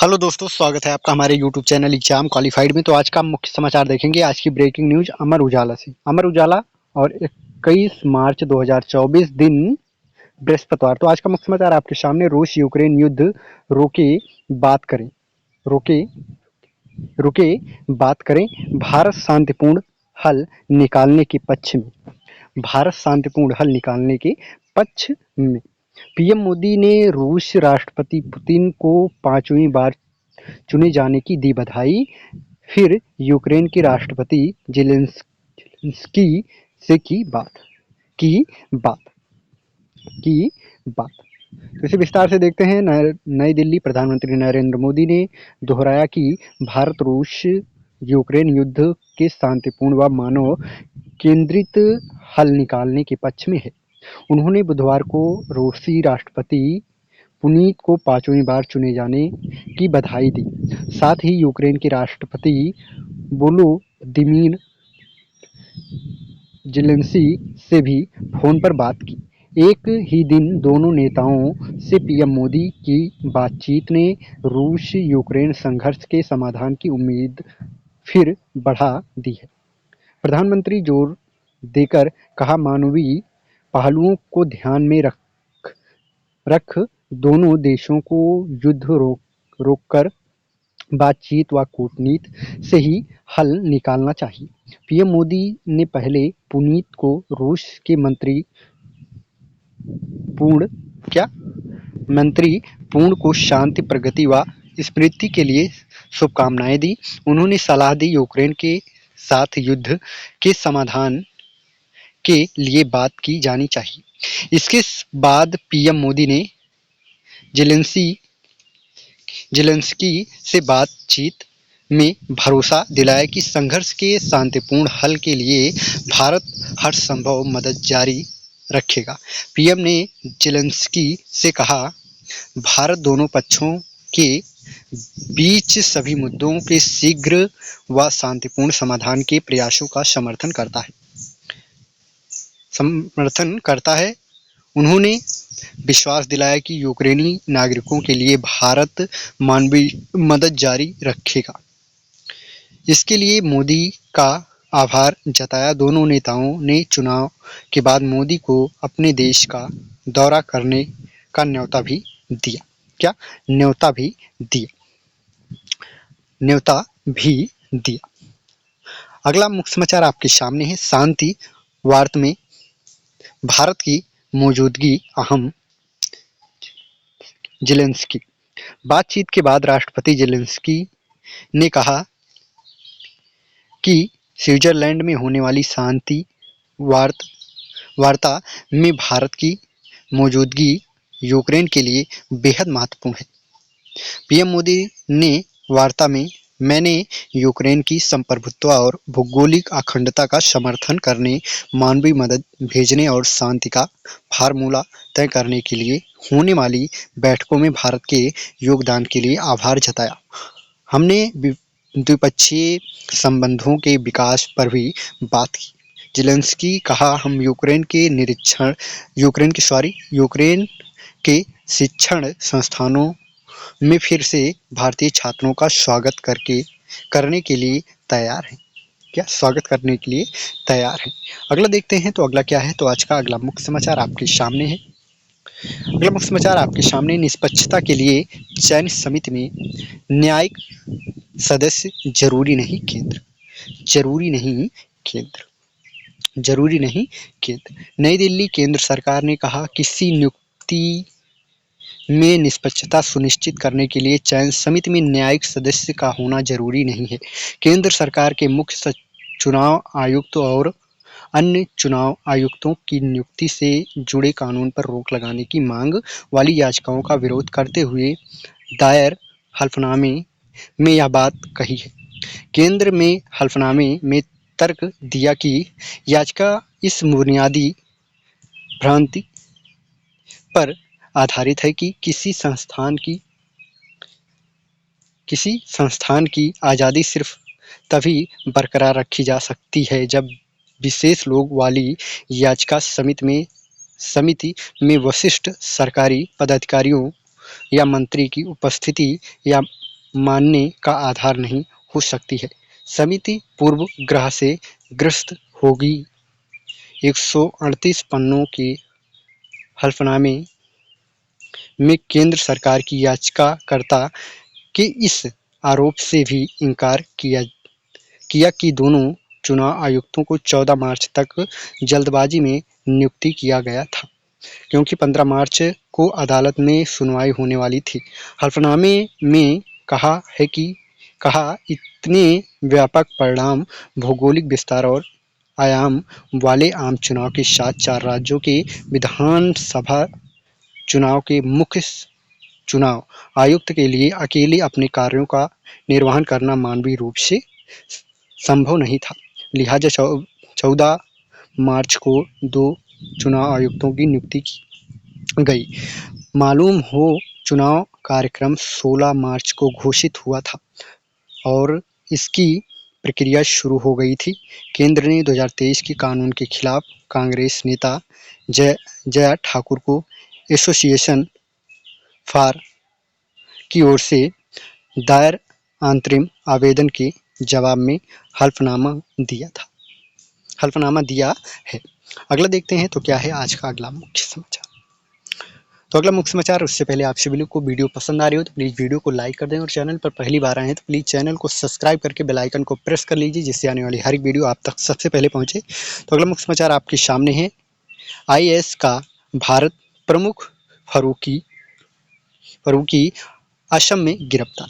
Hello दोस्तों, स्वागत है आपका हमारे यूट्यूब चैनल एग्जाम क्वालिफाइड में। तो आज का मुख्य समाचार देखेंगे। आज की ब्रेकिंग न्यूज अमर उजाला से। अमर उजाला और 21 मार्च 2024 दिन बृहस्पतिवार। तो आज का मुख्य समाचार आपके सामने। रूस यूक्रेन युद्ध रोके बात करें, रोके रुके बात करें। भारत शांतिपूर्ण हल निकालने के पक्ष में, भारत शांतिपूर्ण हल निकालने के पक्ष में। पीएम मोदी ने रूस राष्ट्रपति पुतिन को 5वीं बार चुने जाने की दी बधाई। फिर यूक्रेन के राष्ट्रपति जेलेंस्की से की बात की बात। तो इसे विस्तार से देखते हैं। नई दिल्ली। प्रधानमंत्री नरेंद्र मोदी ने दोहराया कि भारत रूस यूक्रेन युद्ध के शांतिपूर्ण व मानव केंद्रित हल निकालने के पक्ष में है। उन्होंने बुधवार को रूसी राष्ट्रपति पुतिन को 5वीं बार चुने जाने की बधाई दी। साथ ही यूक्रेन के राष्ट्रपति वोलोदिमीर जेलेंस्की से भी फोन पर बात की। एक ही दिन दोनों नेताओं से पीएम मोदी की बातचीत ने रूस यूक्रेन संघर्ष के समाधान की उम्मीद फिर बढ़ा दी है। प्रधानमंत्री जोर देकर कहा, मानवीय पहलुओं को ध्यान में रख दोनों देशों को युद्ध रोककर बातचीत व कूटनीति से ही हल निकालना चाहिए। पीएम मोदी ने पहले पुतिन को रूस के मंत्री पूर्ण को शांति, प्रगति व स्मृति के लिए शुभकामनाएं दी। उन्होंने सलाह दी यूक्रेन के साथ युद्ध के समाधान के लिए बात की जानी चाहिए। इसके बाद पीएम मोदी ने जेलेंस्की से बातचीत में भरोसा दिलाया कि संघर्ष के शांतिपूर्ण हल के लिए भारत हर संभव मदद जारी रखेगा। पीएम ने जेलेंस्की से कहा, भारत दोनों पक्षों के बीच सभी मुद्दों के शीघ्र व शांतिपूर्ण समाधान के प्रयासों का समर्थन करता है। उन्होंने विश्वास दिलाया कि यूक्रेनी नागरिकों के लिए भारत मानवीय मदद जारी रखेगा। इसके लिए मोदी का आभार जताया। दोनों नेताओं ने चुनाव के बाद मोदी को अपने देश का दौरा करने का न्योता भी दिया। अगला मुख्य समाचार आपके सामने है। शांति वार्ता में भारत की मौजूदगी अहम। जेलेंस्की। बातचीत के बाद राष्ट्रपति जेलेंस्की ने कहा कि स्विट्जरलैंड में होने वाली शांति वार्ता में भारत की मौजूदगी यूक्रेन के लिए बेहद महत्वपूर्ण है। पीएम मोदी ने वार्ता में मैंने यूक्रेन की संप्रभुत्व और भौगोलिक अखंडता का समर्थन करने, मानवीय मदद भेजने और शांति का फार्मूला तय करने के लिए होने वाली बैठकों में भारत के योगदान के लिए आभार जताया। हमने द्विपक्षीय संबंधों के विकास पर भी बात की। जेलेंस्की कहा, हम यूक्रेन के शिक्षण संस्थानों में फिर से भारतीय छात्रों का स्वागत करने के लिए तैयार हैं। अगला देखते हैं। तो अगला क्या है? तो आज का अगला मुख्य समाचार आपके सामने है। अगला मुख्य समाचार आपके सामने। निष्पक्षता के लिए चयन समिति में न्यायिक सदस्य जरूरी नहीं केंद्र। नई दिल्ली। केंद्र सरकार ने कहा, किसी नियुक्ति में निष्पक्षता सुनिश्चित करने के लिए चयन समिति में न्यायिक सदस्य का होना जरूरी नहीं है। केंद्र सरकार के मुख्य चुनाव आयुक्त और अन्य चुनाव आयुक्तों की नियुक्ति से जुड़े कानून पर रोक लगाने की मांग वाली याचिकाओं का विरोध करते हुए दायर हलफनामे में यह बात कही है। केंद्र में हलफनामे में तर्क दिया कि याचिका इस बुनियादी भ्रांति पर आधारित है कि किसी संस्थान की आज़ादी सिर्फ तभी बरकरार रखी जा सकती है जब विशेष लोग वाली याचिका समिति में वरिष्ठ सरकारी पदाधिकारियों या मंत्री की उपस्थिति या मानने का आधार नहीं हो सकती है। समिति पूर्वग्रह से ग्रस्त होगी। 138 पन्नों के हल्फनामे में केंद्र सरकार की याचिकाकर्ता के इस आरोप से भी इनकार किया कि दोनों चुनाव आयुक्तों को 14 मार्च तक जल्दबाजी में नियुक्ति किया गया था, क्योंकि 15 मार्च को अदालत में सुनवाई होने वाली थी। हल्फनामे में कहा इतने व्यापक परिणाम, भौगोलिक विस्तार और आयाम वाले आम चुनाव के साथ 4 राज्यों के विधानसभा चुनाव के मुख्य चुनाव आयुक्त के लिए अकेले अपने कार्यों का निर्वहन करना मानवीय रूप से संभव नहीं था। लिहाजा 14 मार्च को 2 चुनाव आयुक्तों की नियुक्ति की गई। मालूम हो चुनाव कार्यक्रम 16 मार्च को घोषित हुआ था और इसकी प्रक्रिया शुरू हो गई थी। केंद्र ने 2023 के कानून के खिलाफ कांग्रेस नेता जया ठाकुर को एसोसिएशन फॉर की ओर से दायर अंतरिम आवेदन के जवाब में हल्फनामा दिया है। अगला देखते हैं तो क्या है आज का अगला मुख्य समाचार। तो अगला मुख्य समाचार, उससे पहले आप सभी लोग को वीडियो पसंद आ रही हो तो प्लीज़ वीडियो को लाइक कर दें और चैनल पर पहली बार आए हैं तो प्लीज़ चैनल को सब्सक्राइब करके बेल आइकन को प्रेस कर लीजिए, जिससे आने वाली हर एक वीडियो आप तक सबसे पहले पहुंचे। तो अगला मुख्य समाचार आपके सामने है। IAS का भारत प्रमुख फरूकी असम में गिरफ्तार।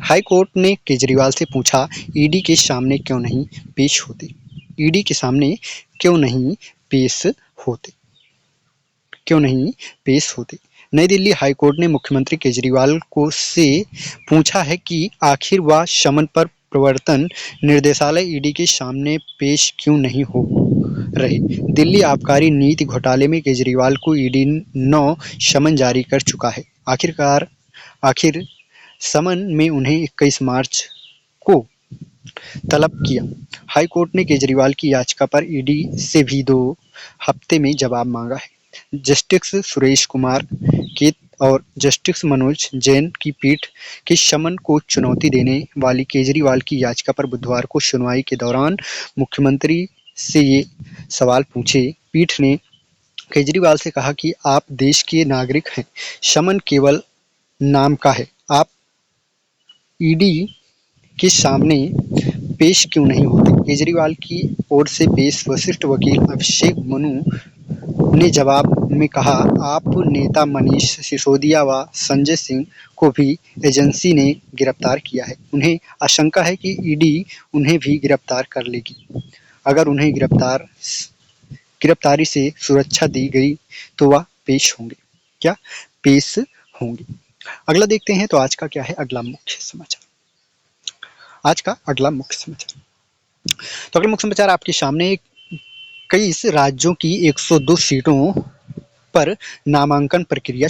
हाई कोर्ट ने केजरीवाल से पूछा, ईडी के सामने क्यों नहीं पेश होते। नई दिल्ली हाई कोर्ट ने मुख्यमंत्री केजरीवाल से पूछा है कि आखिर वह समन पर प्रवर्तन निर्देशालय ईडी के सामने पेश क्यों नहीं हो रहे। दिल्ली आबकारी नीति घोटाले में केजरीवाल को ईडी 9 समन जारी कर चुका है। आखिर समन में उन्हें 21 मार्च को तलब किया। हाई कोर्ट ने केजरीवाल की याचिका पर ईडी से भी 2 हफ्ते में जवाब मांगा है। जस्टिस सुरेश कुमार के और जस्टिस मनोज जैन की पीठ के समन को चुनौती देने वाली केजरीवाल की याचिका पर बुधवार को सुनवाई के दौरान मुख्यमंत्री से ये सवाल पूछे। पीठ ने केजरीवाल से कहा कि आप देश के नागरिक हैं, समन केवल नाम का है, आप ईडी के सामने पेश क्यों नहीं होते। केजरीवाल की ओर से पेश वरिष्ठ वकील अभिषेक मनु ने जवाब में कहा, आप नेता मनीष सिसोदिया व संजय सिंह को भी एजेंसी ने गिरफ्तार किया है। उन्हें आशंका है कि ईडी उन्हें भी गिरफ्तार कर लेगी। अगर उन्हें गिरफ्तारी से सुरक्षा दी गई तो वह पेश होंगे। अगला देखते हैं तो आज का क्या है अगला मुख्य समाचार। तो अगला मुख्य समाचार आपके सामने 21 राज्यों की 102 सीटों पर नामांकन प्रक्रिया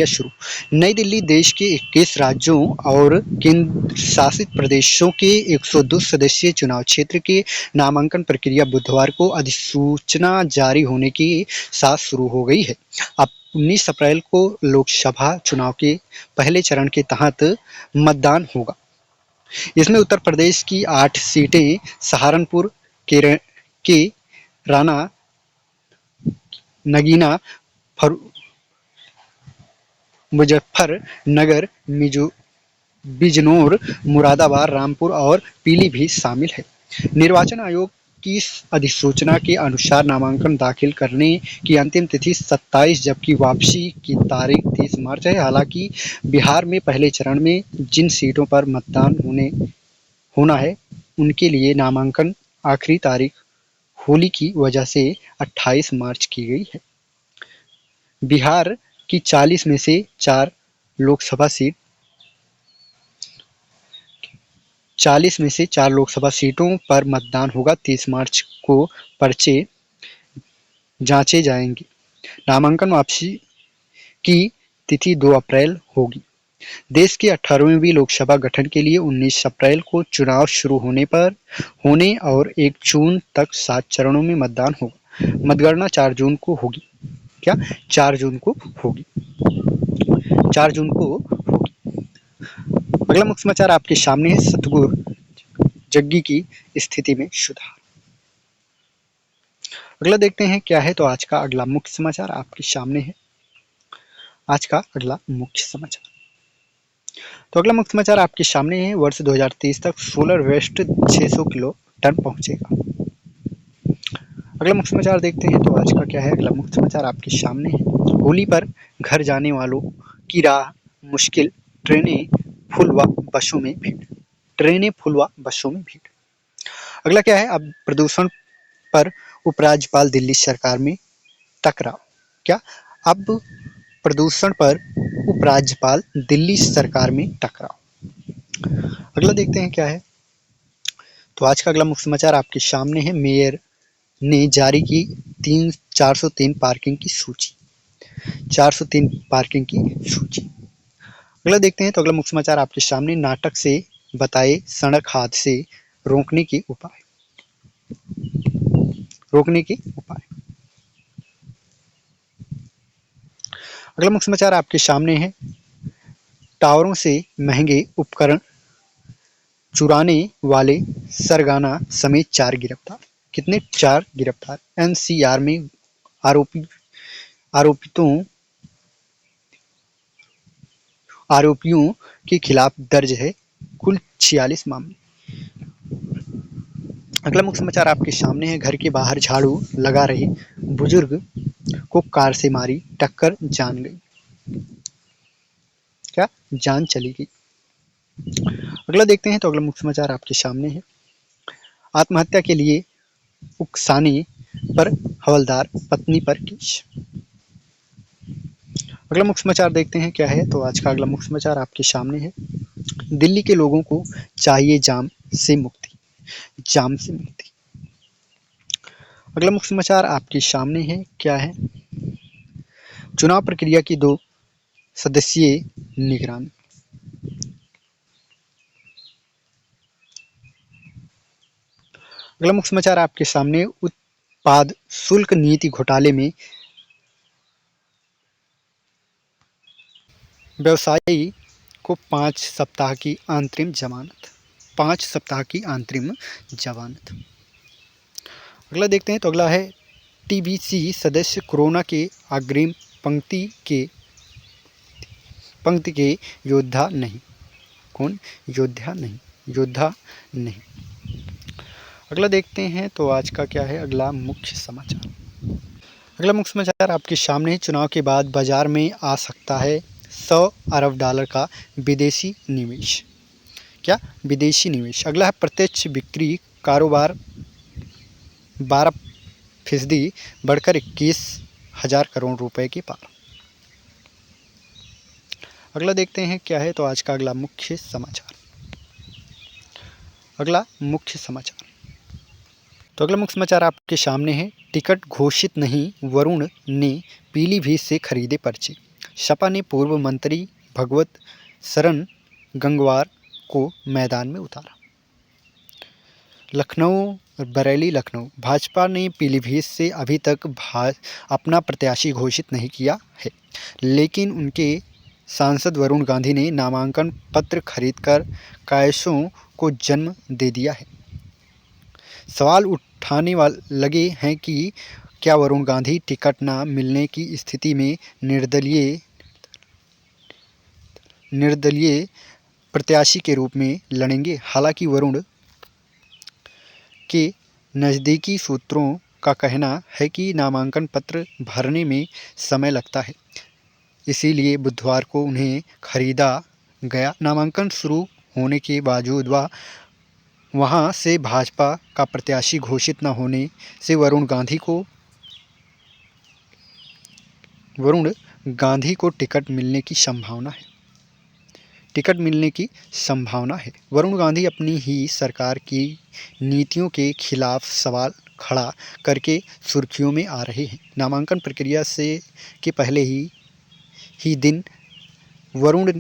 शुरू। नई दिल्ली देश के 21 राज्यों और केंद्र शासित प्रदेशों के 102 सदस्यीय चुनाव क्षेत्र के नामांकन प्रक्रिया बुधवार को अधिसूचना जारी होने के साथ शुरू हो गई है। अब 19 अप्रैल को लोकसभा चुनाव के पहले चरण के तहत मतदान होगा। इसमें उत्तर प्रदेश की 8 सीटें, सहारनपुर के राना, नगीना, मुजफ्फरनगर, बिजनौर, मुरादाबाद, रामपुर और पीलीभीत शामिल है। निर्वाचन आयोग की अधिसूचना के अनुसार नामांकन दाखिल करने की अंतिम तिथि 27 जबकि वापसी की तारीख 30 मार्च है। हालांकि बिहार में पहले चरण में जिन सीटों पर मतदान होना है उनके लिए नामांकन आखिरी तारीख होली की वजह से 28 मार्च की गई है। बिहार की 40 में से 4 लोकसभा सीटों पर मतदान होगा। 30 मार्च को पर्चे जांचे जाएंगे। नामांकन वापसी की तिथि 2 अप्रैल होगी। देश के 18वीं लोकसभा गठन के लिए 19 अप्रैल को चुनाव शुरू होने और 1 जून तक 7 चरणों में मतदान होगा। मतगणना 4 जून को अगला मुख्य समाचार आपके सामने है, सतगुरु जग्गी की स्थिति में सुधार। अगला देखते हैं क्या है। तो आज का अगला मुख्य समाचार आपके सामने है। आज का अगला मुख्य समाचार, तो अगला मुख्य समाचार आपके सामने है। वर्ष 2030 तक सोलर वेस्ट 600 किलो टन पहुंचेगा। अगला मुख्य समाचार देखते हैं। तो आज का क्या है। अगला मुख्य समाचार आपके सामने है। होली पर घर जाने वालों की राह मुश्किल, ट्रेनें फुल व बसों में भीड़। ट्रेनें फुल व बसों में भीड़। अगला क्या है। अब प्रदूषण पर उपराज्यपाल दिल्ली सरकार में टकराव। क्या, अब प्रदूषण पर उपराज्यपाल दिल्ली सरकार में टकराव। अगला देखते हैं क्या है। तो आज का अगला मुख्य समाचार आपके सामने है। मेयर ने जारी की 403 पार्किंग की सूची। 403 पार्किंग की सूची। अगला देखते हैं। तो अगला मुख्य समाचार आपके सामने, नाटक से बताए सड़क हादसे रोकने के उपाय। रोकने के उपाय। अगला मुख्य समाचार आपके सामने है। टावरों से महंगे उपकरण चुराने वाले सरगना समेत 4 गिरफ्तार। कितने? 4 गिरफ्तार। एनसीआर में आरोपियों के खिलाफ दर्ज है कुल 46 मामले। अगला मुख्य समाचार आपके सामने है। घर के बाहर झाड़ू लगा रहे बुजुर्ग को कार से मारी टक्कर, जान गई। क्या, जान चली गई। अगला देखते हैं। तो अगला मुख्य समाचार आपके सामने है। आत्महत्या के लिए उकसाने पर हवलदार पत्नी पर केस। अगला मुख्य समाचार देखते हैं क्या है। तो आज का अगला मुख्य समाचार आपके सामने है। दिल्ली के लोगों को चाहिए जाम से मुक्ति। जाम से मुक्ति। अगला मुख्य समाचार आपके सामने है क्या है। चुनाव प्रक्रिया की 2 सदस्यीय निगरानी। अगला मुख्य समाचार आपके सामने, उत्पाद शुल्क नीति घोटाले में व्यवसायी को 5 सप्ताह की अंतरिम जमानत। 5 सप्ताह की अंतरिम जमानत। अगला देखते हैं। तो अगला है, टीबीसी सदस्य कोरोना के अग्रिम पंक्ति के योद्धा नहीं। कौन? योद्धा नहीं। योद्धा नहीं। अगला देखते हैं। तो आज का क्या है। अगला मुख्य समाचार। अगला मुख्य समाचार आपके सामने, चुनाव के बाद बाजार में आ सकता है $100 अरब का विदेशी निवेश। क्या, विदेशी निवेश। अगला है, प्रत्यक्ष बिक्री कारोबार 12% बढ़कर 21,000 करोड़ रुपए के पार। अगला देखते हैं क्या है। तो आज का अगला मुख्य समाचार। अगला मुख्य समाचार। तो अगला मुख्य समाचार आपके सामने है। टिकट घोषित नहीं, वरुण ने पीलीभीत से खरीदे पर्चे। सपा ने पूर्व मंत्री भगवत शरण गंगवार को मैदान में उतारा। लखनऊ, बरेली लखनऊ, भाजपा ने पीलीभीत से अभी तक अपना प्रत्याशी घोषित नहीं किया है, लेकिन उनके सांसद वरुण गांधी ने नामांकन पत्र खरीदकर कायसों को जन्म दे दिया है। सवाल उठाने लगे हैं कि क्या वरुण गांधी टिकट न मिलने की स्थिति में निर्दलीय प्रत्याशी के रूप में लड़ेंगे। हालांकि वरुण के नज़दीकी सूत्रों का कहना है कि नामांकन पत्र भरने में समय लगता है, इसीलिए बुधवार को उन्हें खरीदा गया। नामांकन शुरू होने के बावजूद वहां से भाजपा का प्रत्याशी घोषित न होने से वरुण गांधी को टिकट मिलने की संभावना है। वरुण गांधी अपनी ही सरकार की नीतियों के खिलाफ सवाल खड़ा करके सुर्खियों में आ रहे हैं। नामांकन प्रक्रिया के पहले ही दिन वरुण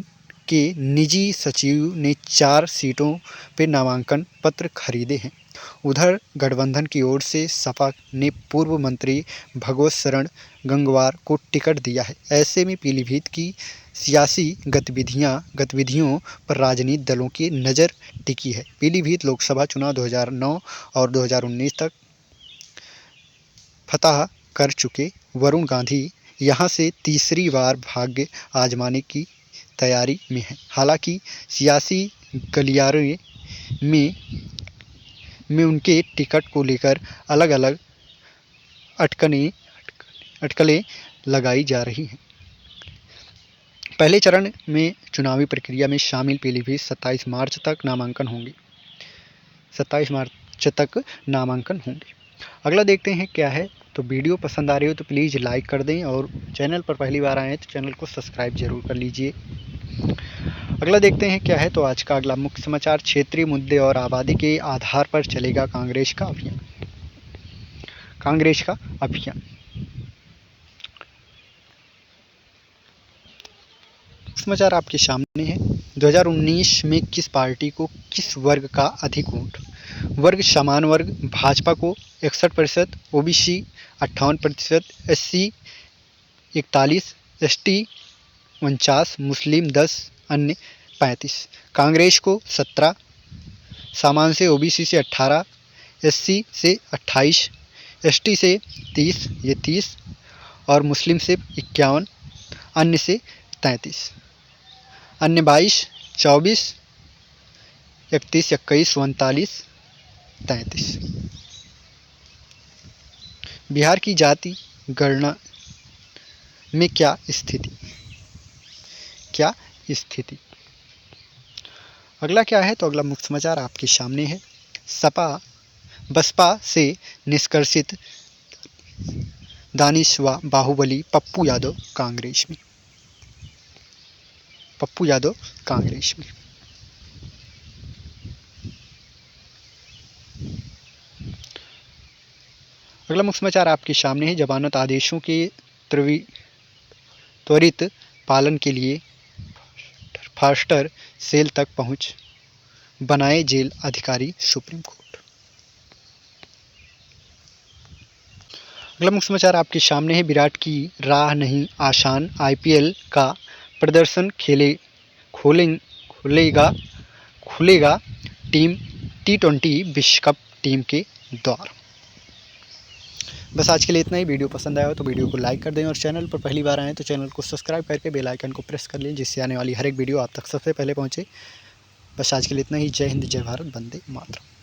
के निजी सचिव ने 4 सीटों पर नामांकन पत्र खरीदे हैं। उधर गठबंधन की ओर से सपा ने पूर्व मंत्री भगवत शरण गंगवार को टिकट दिया है। ऐसे में पीलीभीत की सियासी गतिविधियों पर राजनीतिक दलों की नज़र टिकी है। पीलीभीत लोकसभा चुनाव 2009 और 2019 तक फतह कर चुके वरुण गांधी यहां से तीसरी बार भाग्य आजमाने की तैयारी में हैं। हालांकि सियासी गलियारे में उनके टिकट को लेकर अलग-अलग अटकलें लगाई जा रही हैं। पहले चरण में चुनावी प्रक्रिया में शामिल पीलीभीत 27 मार्च तक नामांकन होंगे। अगला देखते हैं क्या है। तो वीडियो पसंद आ रही हो तो प्लीज़ लाइक कर दें और चैनल पर पहली बार आए हैं तो चैनल को सब्सक्राइब जरूर कर लीजिए। अगला देखते हैं क्या है। तो आज का अगला मुख्य समाचार, क्षेत्रीय मुद्दे और आबादी के आधार पर चलेगा कांग्रेस का अभियान। समाचार आपके सामने है। 2019 में किस पार्टी को किस वर्ग का अधिक वोट? वर्ग समान वर्ग भाजपा को 61%, ओबीसी 58%, एससी 41%, एसटी 49%, मुस्लिम 10%, अन्य 35%। कांग्रेस को 17, सामान्य से ओबीसी से 18, एससी से 28, एसटी से 30 ये 30 और मुस्लिम से 51, अन्य से 33, अन्य 22, 24, 31, 21, 39, 33। बिहार की जाति गणना में क्या स्थिति? अगला क्या है। तो अगला मुख्य समाचार आपके सामने है। बसपा से निष्कासित दानिश व बाहुबली पप्पू यादव कांग्रेस में। अगला मुख्य समाचार आपके सामने है। जमानत आदेशों के त्वरित पालन के लिए फास्टर सेल तक पहुंच बनाए जेल अधिकारी सुप्रीम कोर्ट। अगला मुख्य समाचार आपके सामने है। विराट की राह नहीं आसान, आईपीएल का प्रदर्शन खुलेगा टीम T20 विश्व कप टीम के द्वार। बस आज के लिए इतना ही। वीडियो पसंद आया हो तो वीडियो को लाइक कर दें और चैनल पर पहली बार आएँ तो चैनल को सब्सक्राइब करके बेल आइकन को प्रेस कर लें, जिससे आने वाली हर एक वीडियो आप तक सबसे पहले पहुँचे। बस आज के लिए इतना ही। जय हिंद, जय भारत, वंदे मातरम।